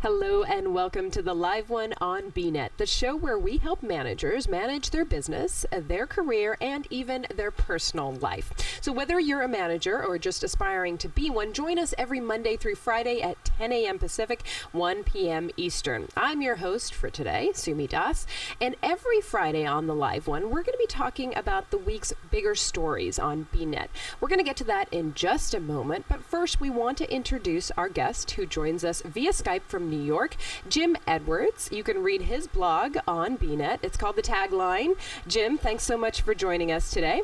Hello and welcome to the Live One on BNET, the show where we help managers manage their business, their career, and even their personal life. So whether you're a manager or just aspiring to be one, join us every Monday through Friday at 10 a.m. Pacific, 1 p.m. Eastern. I'm your host for today, Sumi Das, and every Friday on the Live One, we're going to be talking about the week's bigger stories on BNET. We're going to get to that in just a moment, but first we want to introduce our guest who joins us via Skype from New York, Jim Edwards. You can read his blog on BNET. It's called The Tagline. Jim, thanks so much for joining us today.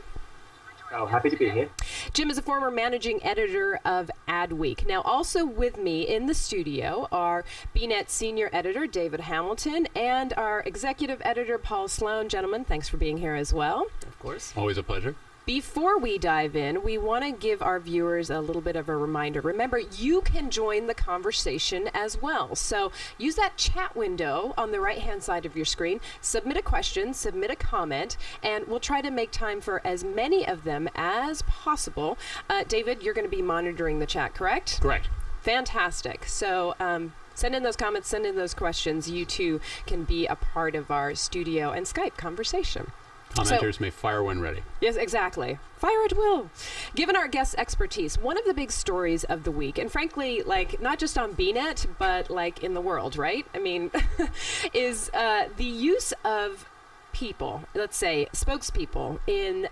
Oh, happy to be here. Jim is a former managing editor of Adweek. Now, also with me in the studio are BNET senior editor David Hamilton and our executive editor Paul Sloan. Gentlemen, thanks for being here as well. Of course. Always a pleasure. Before we dive in, we want to give our viewers a little bit of a reminder. Remember, you can join the conversation as well. So use that chat window on the right-hand side of your screen, submit a question, submit a comment, and we'll try to make time for as many of them as possible. David, you're going to be monitoring the chat, correct? Correct. Fantastic. So send in those comments, send in those questions. You too can be a part of our studio and Skype conversation. Commenters may fire when ready. Yes, exactly. Fire at will. Given our guest's expertise, one of the big stories of the week, and frankly, like, not just on BNET, but like in the world, right? I mean, is the use of people, let's say spokespeople, in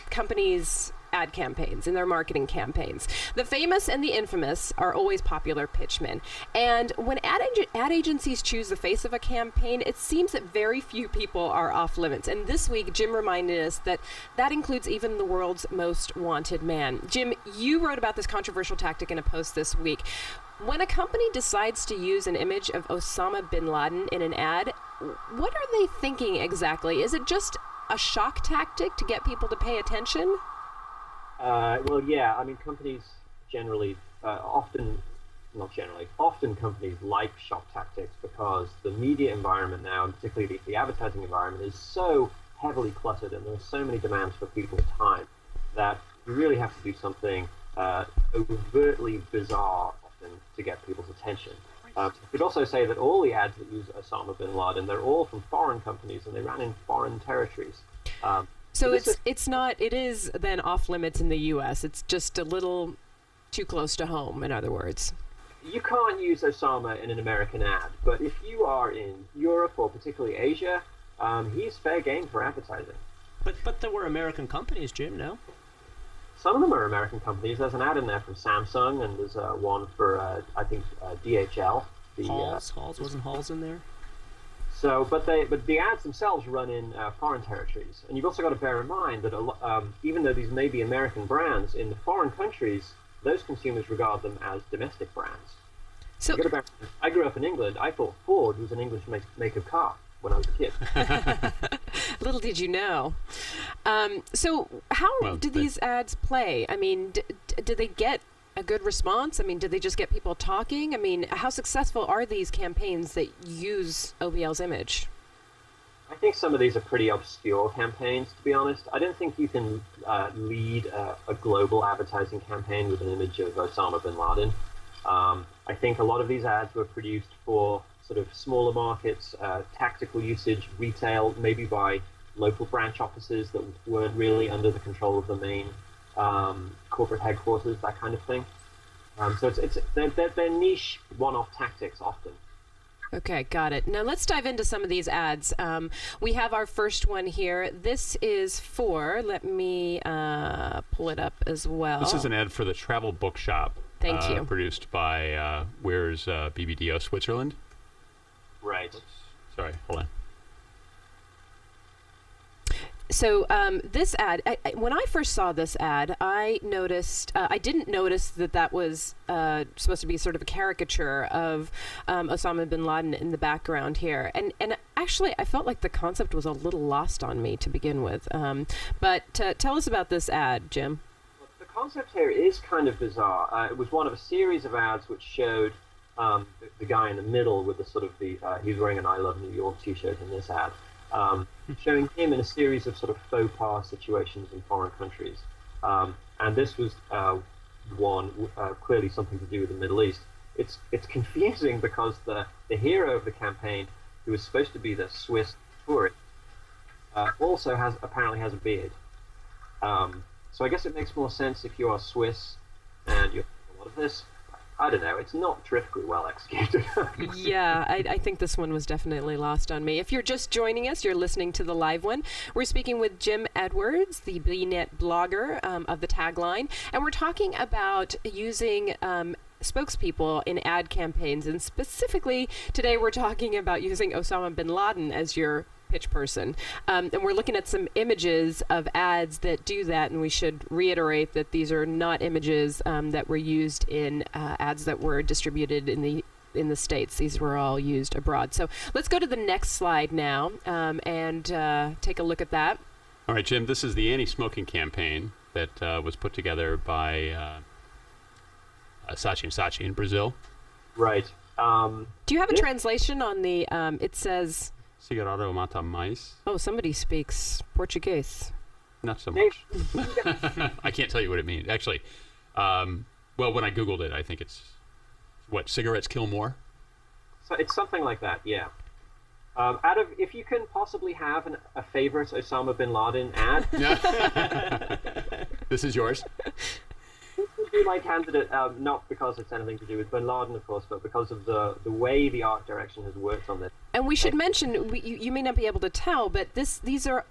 companies' ad campaigns, in their marketing campaigns. The famous and the infamous are always popular pitchmen. And when ad agencies choose the face of a campaign, it seems that very few people are off limits. And this week, Jim reminded us that that includes even the world's most wanted man. Jim, you wrote about this controversial tactic in a post this week. When a company decides to use an image of Osama Bin Laden in an ad, what are they thinking exactly? Is it just a shock tactic to get people to pay attention? Well, yeah, I mean, companies generally, often companies like shock tactics because the media environment now, and particularly the advertising environment, is so heavily cluttered and there are so many demands for people's time that you really have to do something overtly bizarre often to get people's attention. We'd also say that all the ads that use Osama Bin Laden, they're all from foreign companies and they ran in foreign territories. So it is then off limits in the U.S. It's just a little too close to home, in other words. You can't use Osama in an American ad, but if you are in Europe or particularly Asia, he's fair game for advertising. But there were American companies, Jim, no? Some of them are American companies. There's an ad in there from Samsung, and there's one for, I think, DHL. Halls? Wasn't Halls in there? So, but the ads themselves run in foreign territories, and you've also got to bear in mind that even though these may be American brands, in the foreign countries, those consumers regard them as domestic brands. So, I grew up in England. I thought Ford was an English make of car when I was a kid. Little did you know. So, how did these ads play? I mean, did they get a good response? I mean, did they just get people talking? I mean, how successful are these campaigns that use OBL's image? I think some of these are pretty obscure campaigns, to be honest. I don't think you can lead a global advertising campaign with an image of Osama Bin Laden. I think a lot of these ads were produced for sort of smaller markets, tactical usage, retail, maybe by local branch offices that weren't really under the control of the main corporate headquarters, that kind of thing. So they're niche one-off tactics often. Okay, got it. Now let's dive into some of these ads. We have our first one here. This is for, let me pull it up as well. This is an ad for the Travel Bookshop. Thank you. Produced by Where's BBDO Switzerland? Right. Oops. Sorry, hold on. So this ad, when I first saw this ad, I noticed, I didn't notice that was supposed to be sort of a caricature of Osama Bin Laden in the background here. And actually, I felt like the concept was a little lost on me to begin with. But tell us about this ad, Jim. The concept here is kind of bizarre. It was one of a series of ads which showed the guy in the middle with the sort of he's wearing an I Love New York t-shirt in this ad. Showing him in a series of sort of faux pas situations in foreign countries. And this was one clearly something to do with the Middle East. it's confusing because the hero of the campaign, who was supposed to be the Swiss tourist, also apparently has a beard. So I guess it makes more sense if you are Swiss and you're doing a lot of this. I don't know. It's not terrifically well executed. Yeah, I think this one was definitely lost on me. If you're just joining us, you're listening to the live one. We're speaking with Jim Edwards, the BNET blogger of the Tagline, and we're talking about using spokespeople in ad campaigns, and specifically today we're talking about using Osama Bin Laden as your pitch person. And we're looking at some images of ads that do that, and we should reiterate that these are not images that were used in ads that were distributed in the States. These were all used abroad. So let's go to the next slide now and take a look at that. All right, Jim, this is the anti-smoking campaign that was put together by Saatchi in Brazil. Right. Do you have a translation on the, it says... Cigarro mata mais. Oh, somebody speaks Portuguese. Not so much. I can't tell you what it means. Actually, well, when I Googled it, I think it's, what, cigarettes kill more? So it's something like that, yeah. If you can possibly have a favorite Osama Bin Laden ad, this is yours. this would be my candidate, not because it's anything to do with Bin Laden, of course, but because of the way the art direction has worked on this. And we should mention, you may not be able to tell, but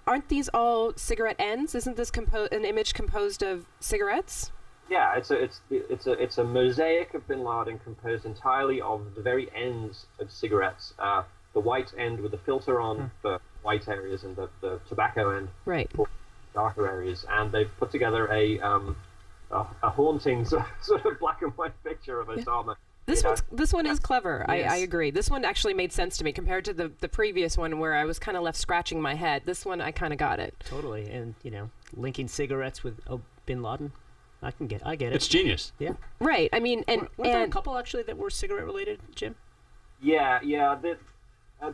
aren't these all cigarette ends? Isn't this an image composed of cigarettes? Yeah, it's a mosaic of Bin Laden composed entirely of the very ends of cigarettes. The white end with the filter on the white areas and the tobacco end for darker areas, and they've put together a haunting sort of black and white picture of Osama. This one is clever. Yes. I agree. This one actually made sense to me compared to the previous one where I was kind of left scratching my head. This one, I kind of got it. Totally. And, linking cigarettes with Bin Laden, I get it. It's genius. Yeah. Right. I mean, were there a couple, actually, that were cigarette-related, Jim? Yeah.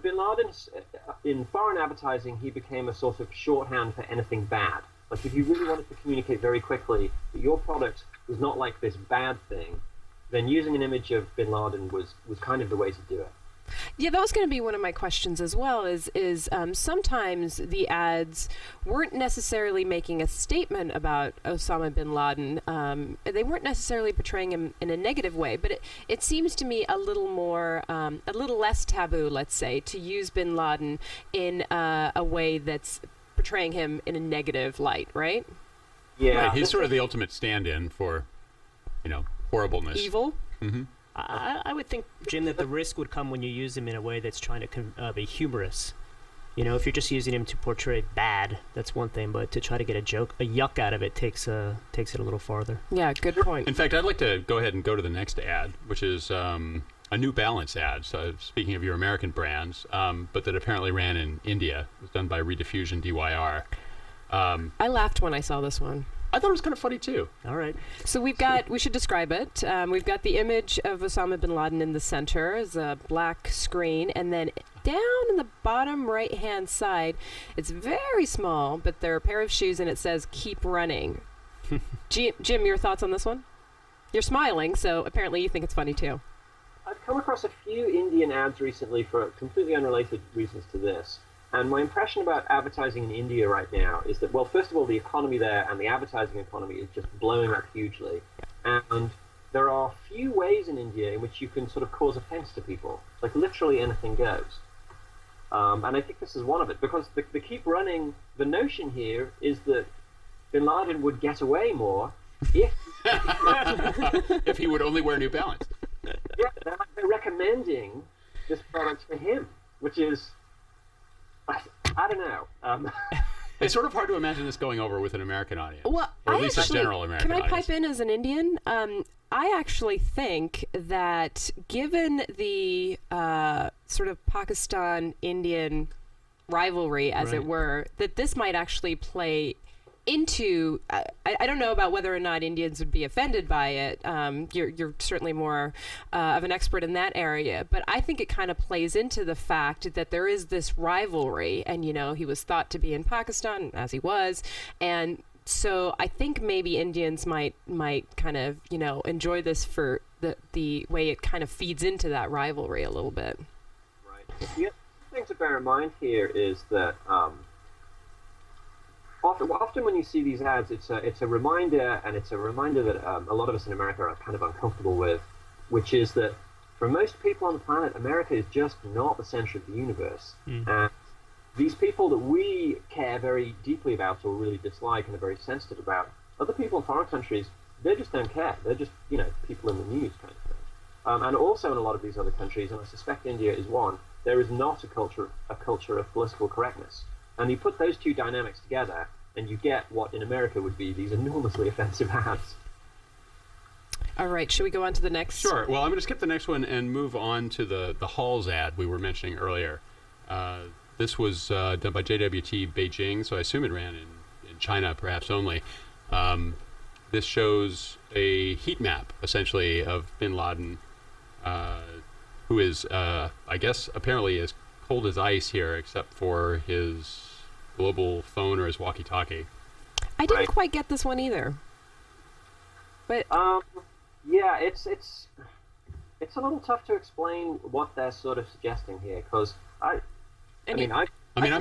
Bin Laden, in foreign advertising, he became a sort of shorthand for anything bad. Like, if you really wanted to communicate very quickly that your product was not like this bad thing, then using an image of Bin Laden was kind of the way to do it. Yeah, that was going to be one of my questions as well, is sometimes the ads weren't necessarily making a statement about Osama bin Laden. They weren't necessarily portraying him in a negative way, but it seems to me a little less taboo, let's say, to use bin Laden in a way that's portraying him in a negative light, right? Yeah. Right, he's sort of the ultimate stand-in for, horribleness. Evil? Mm-hmm. I would think, Jim, that the risk would come when you use him in a way that's trying to be humorous. If you're just using him to portray bad, that's one thing, but to try to get a yuck out of it takes it a little farther. Yeah, good point. In fact, I'd like to go ahead and go to the next ad, which is a New Balance ad. So speaking of your American brands, but that apparently ran in India. It was done by Rediffusion DYR. I laughed when I saw this one. I thought it was kind of funny too. All right. So we should describe it. We've got the image of Osama bin Laden in the center as a black screen, and then down in the bottom right-hand side, it's very small, but there are a pair of shoes, and it says "Keep running." Jim, your thoughts on this one? You're smiling, so apparently you think it's funny too. I've come across a few Indian ads recently for completely unrelated reasons to this. And my impression about advertising in India right now is that, well, first of all, the economy there and the advertising economy is just blowing up hugely. And there are few ways in India in which you can sort of cause offense to people. Like, literally anything goes. And I think this is one of it, because the keep running, the notion here is that Bin Laden would get away more if... if he would only wear New Balance. Yeah, they're recommending this product for him, which is... I don't know. It's sort of hard to imagine this going over with an American audience. Well, or at least a general American audience. Can I pipe in as an Indian? I actually think that given the sort of Pakistan-Indian rivalry, as it were, that this might actually play into, I don't know about whether or not Indians would be offended by it. You're certainly more of an expert in that area, but I think it kind of plays into the fact that there is this rivalry, and he was thought to be in Pakistan, as he was, and so I think maybe Indians might kind of enjoy this for the way it kind of feeds into that rivalry a little bit. Right. The other thing to bear in mind here is that often when you see these ads, it's a reminder, and it's a reminder that a lot of us in America are kind of uncomfortable with, which is that for most people on the planet, America is just not the center of the universe. And these people that we care very deeply about or really dislike and are very sensitive about, other people in foreign countries, they just don't care. They're just, people in the news kind of thing. And also in a lot of these other countries, and I suspect India is one, there is not a culture of political correctness. And you put those two dynamics together, and you get what in America would be these enormously offensive ads. All right, should we go on to the next? Sure. Well, I'm going to skip the next one and move on to the Halls ad we were mentioning earlier. This was done by JWT Beijing, so I assume it ran in China perhaps only. This shows a heat map, essentially, of Bin Laden, who is, I guess, apparently as cold as ice here, except for his global phone or his walkie-talkie. I didn't quite get this one either. But yeah, it's a little tough to explain what they're sort of suggesting here, because I'm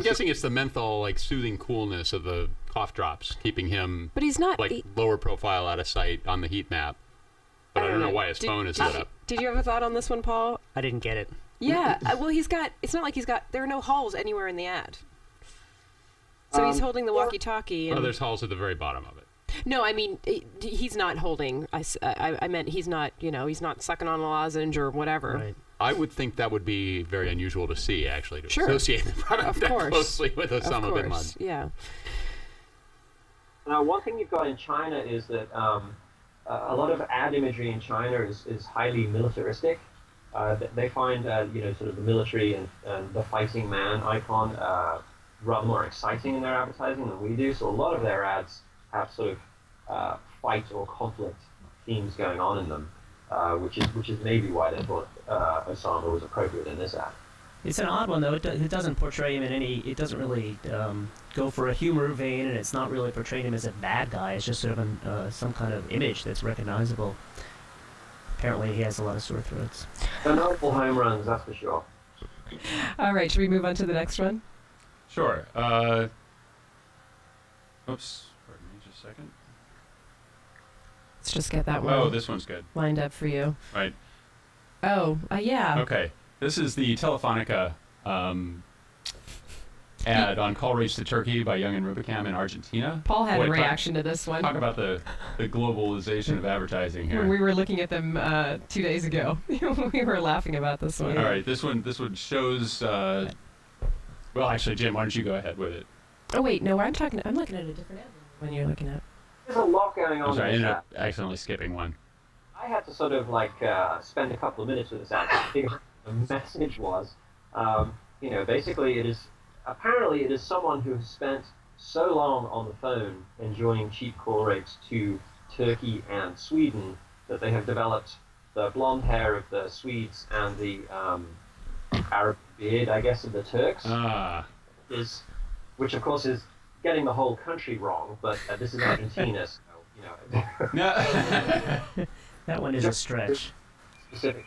guessing it's the menthol, like, soothing coolness of the cough drops, keeping him, but he's not lower profile out of sight on the heat map. But I don't know why his phone is lit up. Did you have a thought on this one, Paul? I didn't get it. Yeah. Well, it's not like there are no halls anywhere in the ad. So he's holding the walkie-talkie. Oh, there's halls at the very bottom of it. No, I mean, he's not holding. I meant he's not. He's not sucking on a lozenge or whatever. Right. I would think that would be very unusual to see, actually, to associate the product that closely with Osama Bin Laden. Yeah. Now, one thing you've got in China is that a lot of ad imagery in China is highly militaristic. They find, sort of the military and the fighting man icon rather more exciting in their advertising than we do. So a lot of their ads have sort of fight or conflict themes going on in them, which is maybe why they thought Osama was appropriate in this ad. It's an odd one, though. It doesn't portray him in any... It doesn't really go for a humor vein, and it's not really portraying him as a bad guy. It's just sort of some kind of image that's recognizable. Apparently, he has a lot of sore throats. They're not all home runs, that's for sure. All right, should we move on to the next one? Sure. Oops. Pardon me just a second. Let's just get that one. Oh, this one's good. Lined up for you. Right. Oh, yeah. Okay. This is the Telefonica ad on call rates to Turkey by Young and Rubicam in Argentina. Paul had a reaction to this one. Talk about the globalization of advertising here. When we were looking at them 2 days ago, we were laughing about this one. All right, this one shows. Well, actually, Jim, why don't you go ahead with it? Oh wait, no, I'm looking at a different ad when you're looking at. There's a lot going on. I'm sorry, I ended up accidentally skipping one. I had to sort of spend a couple of minutes with this ad to figure out what the message was. Basically apparently it is someone who has spent so long on the phone enjoying cheap call rates to Turkey and Sweden that they have developed the blonde hair of the Swedes and the Arab beard, I guess, of the Turks. Which of course is getting the whole country wrong, but this is Argentina, so, That one is a stretch. Specific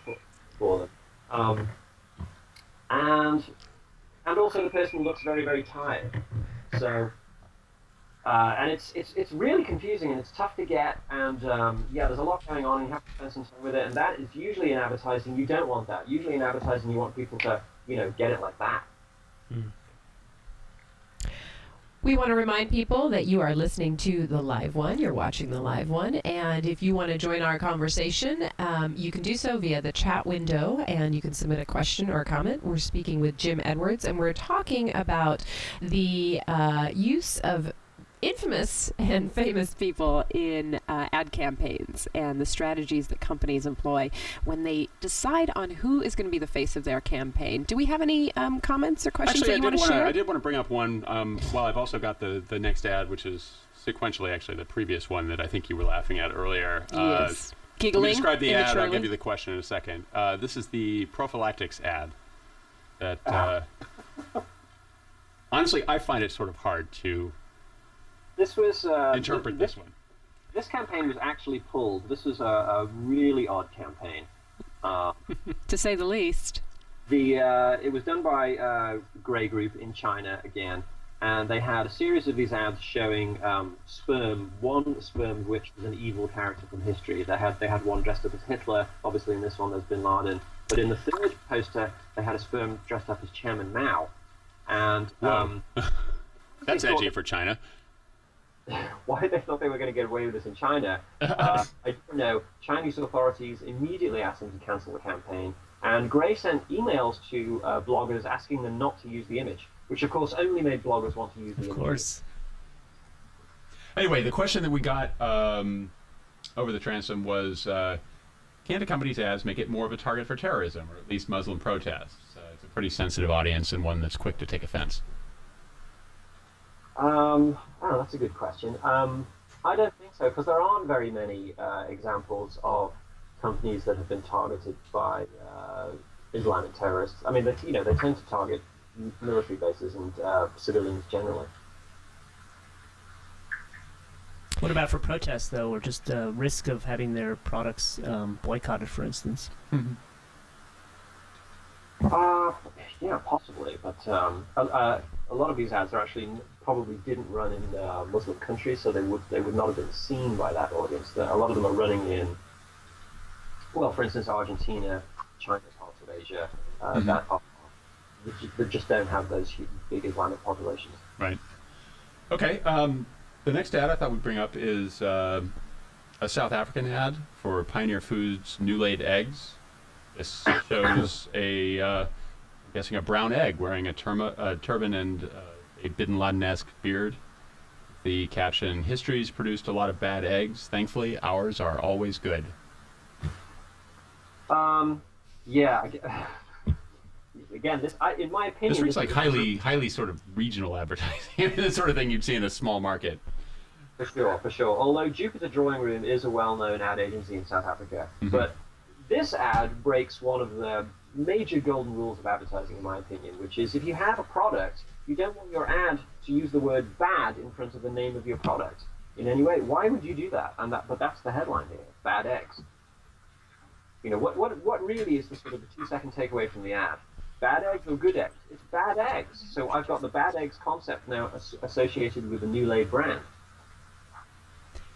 for them. And also the person looks very, very tired. So, and it's really confusing and it's tough to get, and there's a lot going on and you have to spend some time with it, and that is usually in advertising, you don't want that. Usually in advertising you want people to, get it like that. We want to remind people that you are listening to the live one. You're watching the live one. And if you want to join our conversation, you can do so via the chat window, and you can submit a question or a comment. We're speaking with Jim Edwards, and we're talking about the use of infamous and famous people in ad campaigns and the strategies that companies employ when they decide on who is going to be the face of their campaign. Do we have any comments or questions that you want to share? I did want to bring up one. Well, I've also got the next ad, which is sequentially actually the previous one that I think you were laughing at earlier. Yes. Giggling. Let me describe the ad. I'll give you the question in a second. This is the prophylactics ad. That honestly, I find it sort of hard to This was interpret this one. this campaign was actually pulled. This was a really odd campaign. To say the least. It was done by Grey Group in China again, and they had a series of these ads showing one sperm which was an evil character from history. They had one dressed up as Hitler. Obviously, in this one, there's Bin Laden. But in the third poster, they had a sperm dressed up as Chairman Mao. And that's edgy for China. Why they thought they were going to get away with this in China, I don't know. Chinese authorities immediately asked them to cancel the campaign, and Gray sent emails to bloggers asking them not to use the image, which of course only made bloggers want to use the image. Of course. Anyway, the question that we got over the transom was, can the company's ads make it more of a target for terrorism, or at least Muslim protests? It's a pretty sensitive audience and one that's quick to take offense. Oh, that's a good question. I don't think so, because there aren't very many examples of companies that have been targeted by Islamic terrorists. I mean, they tend to target military bases and civilians generally. What about for protests, though, or just risk of having their products boycotted, for instance? Yeah, possibly, but a lot of these ads are actually probably didn't run in Muslim countries, so they would not have been seen by that audience. A lot of them are running in, well, for instance, Argentina, China's parts of Asia, that just don't have those huge, big Islamic populations. Right. Okay. The next ad I thought we'd bring up is a South African ad for Pioneer Foods new laid eggs. This shows I'm guessing a brown egg wearing a turban and a Bin Laden-esque beard. The caption, "History's produced a lot of bad eggs. Thankfully, ours are always good." Yeah. Again, in my opinion, this reads like highly sort of regional advertising, the sort of thing you'd see in a small market. For sure. Although Jupiter Drawing Room is a well-known ad agency in South Africa, but this ad breaks one of the major golden rules of advertising, in my opinion, which is if you have a product, you don't want your ad to use the word bad in front of the name of your product in any way. Why would you do that? But that's the headline here: bad eggs. What really is the sort of the 2-second takeaway from the ad? Bad eggs or good eggs? It's bad eggs. So I've got the bad eggs concept now associated with the new laid brand.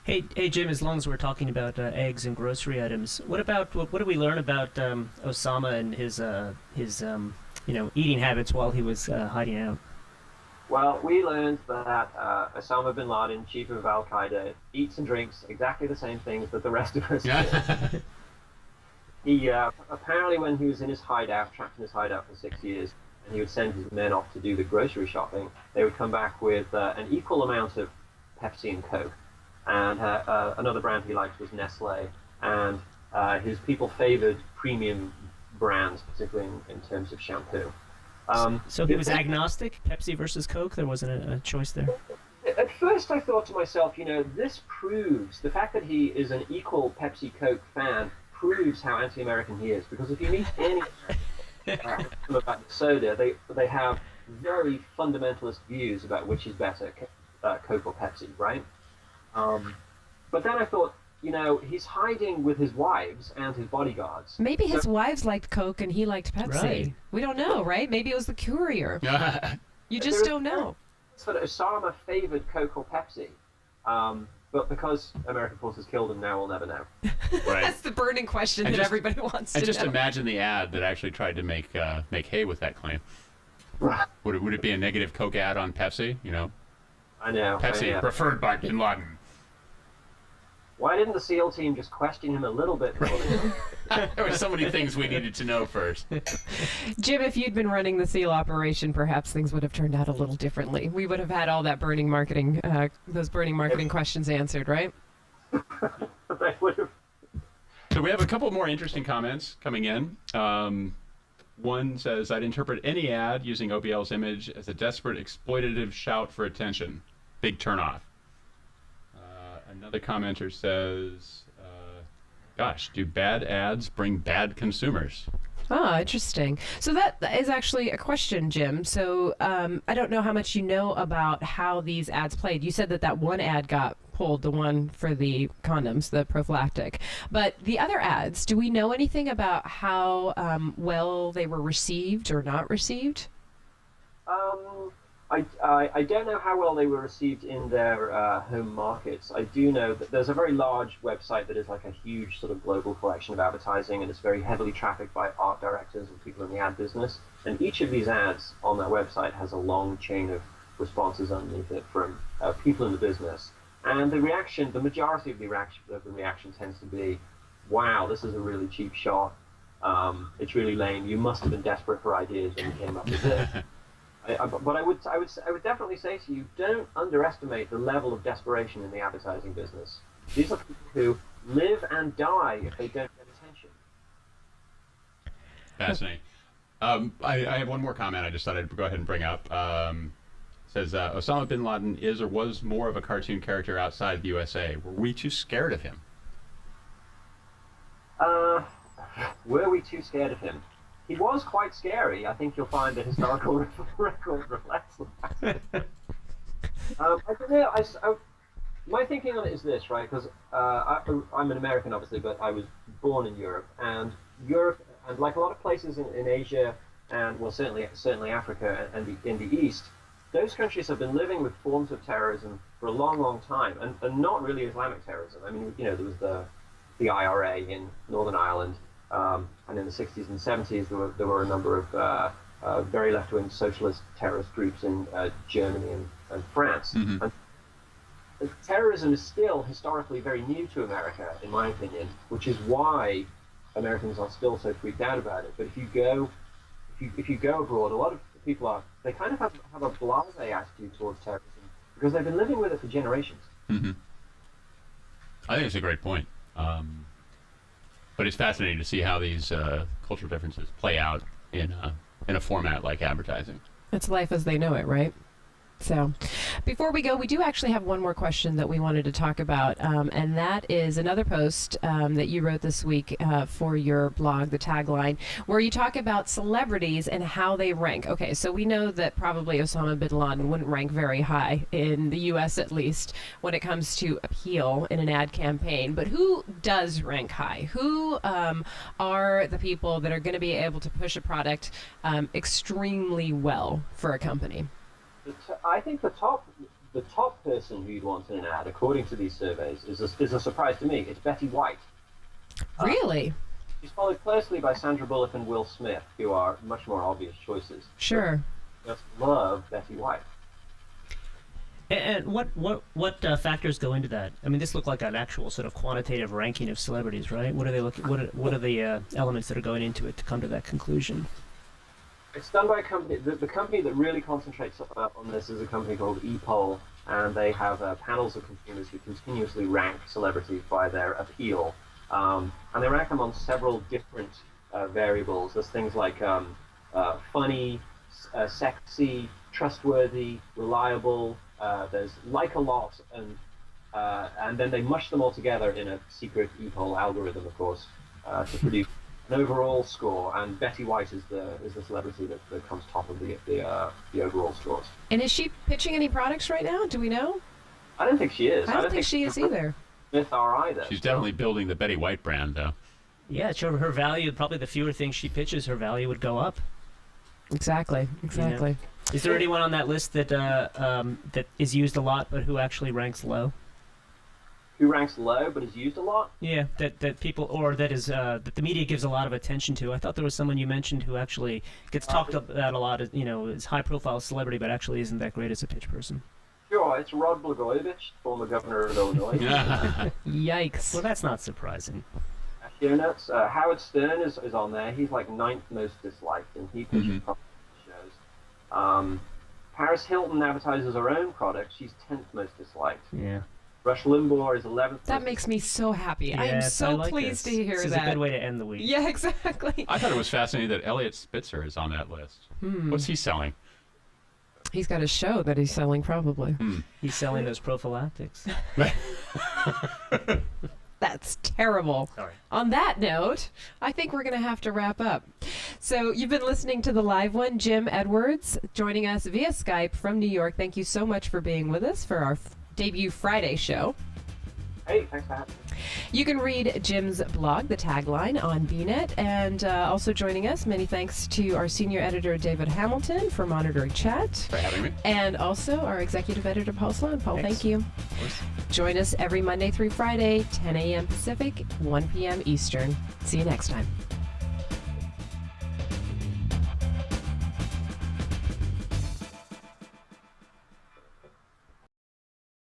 Hey, Jim. As long as we're talking about eggs and grocery items, what do we learn about Osama and his eating habits while he was hiding out? Well, we learned that Osama Bin Laden, chief of Al Qaeda, eats and drinks exactly the same things that the rest of us do. He apparently, when he was in his hideout, trapped in his hideout for 6 years, and he would send his men off to do the grocery shopping, they would come back with an equal amount of Pepsi and Coke. And another brand he liked was Nestle, and his people favored premium brands, particularly in terms of shampoo. So he was agnostic, Pepsi versus Coke? There wasn't a choice there? At first I thought to myself, this proves, the fact that he is an equal Pepsi-Coke fan proves how anti-American he is, because if you meet any about soda, they have very fundamentalist views about which is better, Coke or Pepsi, right? But then I thought, he's hiding with his wives and his bodyguards. Maybe his wives liked Coke and he liked Pepsi. Right. We don't know, right? Maybe it was the courier. You just don't know. So that Osama favored Coke or Pepsi, but because American forces killed him, now we'll never know. Right. That's the burning question that everybody wants to know. And just imagine the ad that actually tried to make hay with that claim. Right. Would it be a negative Coke ad on Pepsi? I know. Pepsi preferred by Bin Laden. Why didn't the SEAL team just question him a little bit before they There were so many things we needed to know first. Jim, if you'd been running the SEAL operation, perhaps things would have turned out a little differently. We would have had all that those burning marketing questions answered, right? They would have. So we have a couple more interesting comments coming in. One says, "I'd interpret any ad using OBL's image as a desperate exploitative shout for attention. Big turnoff." Another commenter says, "Gosh, do bad ads bring bad consumers?" Ah, interesting. So that is actually a question, Jim. So I don't know how much you know about how these ads played. You said that one ad got pulled the one for the condoms, the prophylactic. But the other ads, do we know anything about how well they were received or not received? I don't know how well they were received in their home markets. I do know that there's a very large website that is like a huge sort of global collection of advertising, and it's very heavily trafficked by art directors and people in the ad business. And each of these ads on that website has a long chain of responses underneath it from people in the business. And the reaction, the majority of the reaction tends to be, "Wow, this is a really cheap shot. It's really lame. You must have been desperate for ideas when you came up with this." But I would definitely say to you, don't underestimate the level of desperation in the advertising business. These are people who live and die if they don't get attention. Fascinating. I have one more comment I just thought I'd go ahead and bring up. Says, Osama Bin Laden is or was more of a cartoon character outside the USA. Were we too scared of him? Were we too scared of him? He was quite scary. I think you'll find the historical record reflects that. I don't know. My thinking on it is this, right? Because I'm an American, obviously, but I was born in Europe, and like a lot of places in Asia, and well, certainly Africa and in the East, those countries have been living with forms of terrorism for a long, long time, and not really Islamic terrorism. I mean, there was the IRA in Northern Ireland. And in the 60s and 70s, there were a number of very left-wing socialist terrorist groups in Germany and France. Mm-hmm. And terrorism is still historically very new to America, in my opinion, which is why Americans are still so freaked out about it. But if you go abroad, a lot of people they kind of have a blasé attitude towards terrorism because they've been living with it for generations. Mm-hmm. I think it's a great point. But it's fascinating to see how these cultural differences play out in a format like advertising. It's life as they know it, right? So before we go, we do actually have one more question that we wanted to talk about, and that is another post that you wrote this week for your blog, The Tagline, where you talk about celebrities and how they rank. Okay, so we know that probably Osama Bin Laden wouldn't rank very high, in the U.S. at least, when it comes to appeal in an ad campaign. But who does rank high? Who are the people that are going to be able to push a product extremely well for a company? I think the top person who you'd want in an ad, according to these surveys, is a surprise to me. It's Betty White. Really? She's followed closely by Sandra Bullock and Will Smith, who are much more obvious choices. Sure. Just love Betty White. And what factors go into that? I mean, this looked like an actual sort of quantitative ranking of celebrities, right? What are they looking? What are the elements that are going into it to come to that conclusion? It's done by a company. The company that really concentrates on this is a company called ePoll, and they have panels of consumers who continuously rank celebrities by their appeal, and they rank them on several different variables. There's things like funny, sexy, trustworthy, reliable. There's like a lot, and then they mush them all together in a secret ePoll algorithm, of course, to produce an overall score, and Betty White is the celebrity that comes top of the overall scores. And is she pitching any products right now? Do we know? I don't think she is. I don't think she is either. Smith are either. She's definitely building the Betty White brand, though. Yeah, sure. Her value, probably the fewer things she pitches, her value would go up. Exactly. Yeah. Is there anyone on that list that that is used a lot, but who actually ranks low? Who ranks low but is used a lot? Yeah, that people, or that is that the media gives a lot of attention to. I thought there was someone you mentioned who actually gets talked about a lot, is high-profile celebrity, but actually isn't that great as a pitch person. Sure, it's Rod Blagojevich, former governor of Illinois. Yikes. Well, that's not surprising. Show notes. Howard Stern is on there. He's like 9th most disliked, and he pitches shows. Paris Hilton advertises her own product. She's 10th most disliked. Yeah. Rush Limbaugh is 11th. That makes me so happy. I am so pleased to hear that. This is a good way to end the week. Yeah, exactly. I thought it was fascinating that Elliot Spitzer is on that list. What's he selling? He's got a show that he's selling, probably. He's selling those prophylactics. That's terrible. Sorry. On that note, I think we're going to have to wrap up. So you've been listening to The Live One. Jim Edwards joining us via Skype from New York. Thank you so much for being with us for our debut Friday show. Hey, thanks for having me. You can read Jim's blog, The Tagline, on BNET. And also joining us, many thanks to our senior editor, David Hamilton, for monitoring chat. For having me. And also our executive editor, Paul Sloan. Paul, Thanks. thank you. Of course. Join us every Monday through Friday, 10 a.m. Pacific, 1 p.m. Eastern. See you next time.